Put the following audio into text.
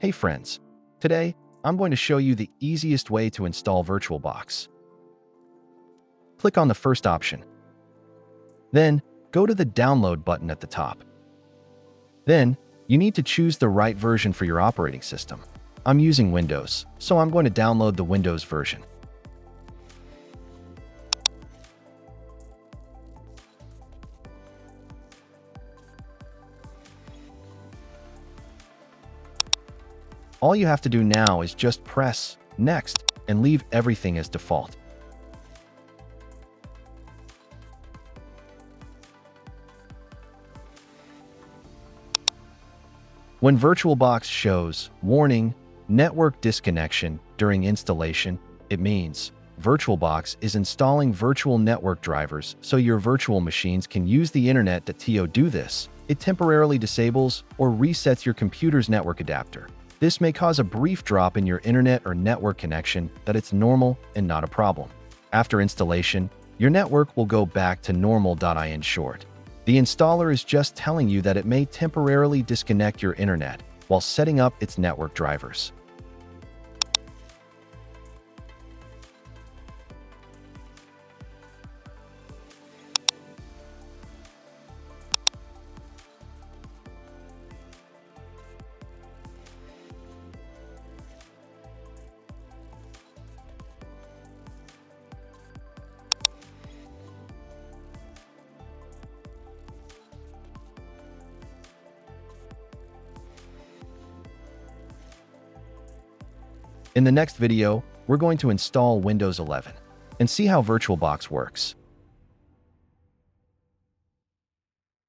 Hey friends, today I'm going to show you the easiest way to install VirtualBox. Click on the first option. Then, go to the download button at the top. Then, you need to choose the right version for your operating system. I'm using Windows, so I'm going to download the Windows version. All you have to do now is just press Next and leave everything as default. When VirtualBox shows warning, network disconnection during installation, it means VirtualBox is installing virtual network drivers so your virtual machines can use the internet to do this. It temporarily disables or resets your computer's network adapter. This may cause a brief drop in your internet or network connection, but it's normal and not a problem. After installation, your network will go back to normal. In short, the installer is just telling you that it may temporarily disconnect your internet while setting up its network drivers. In the next video, we're going to install Windows 11 and see how VirtualBox works.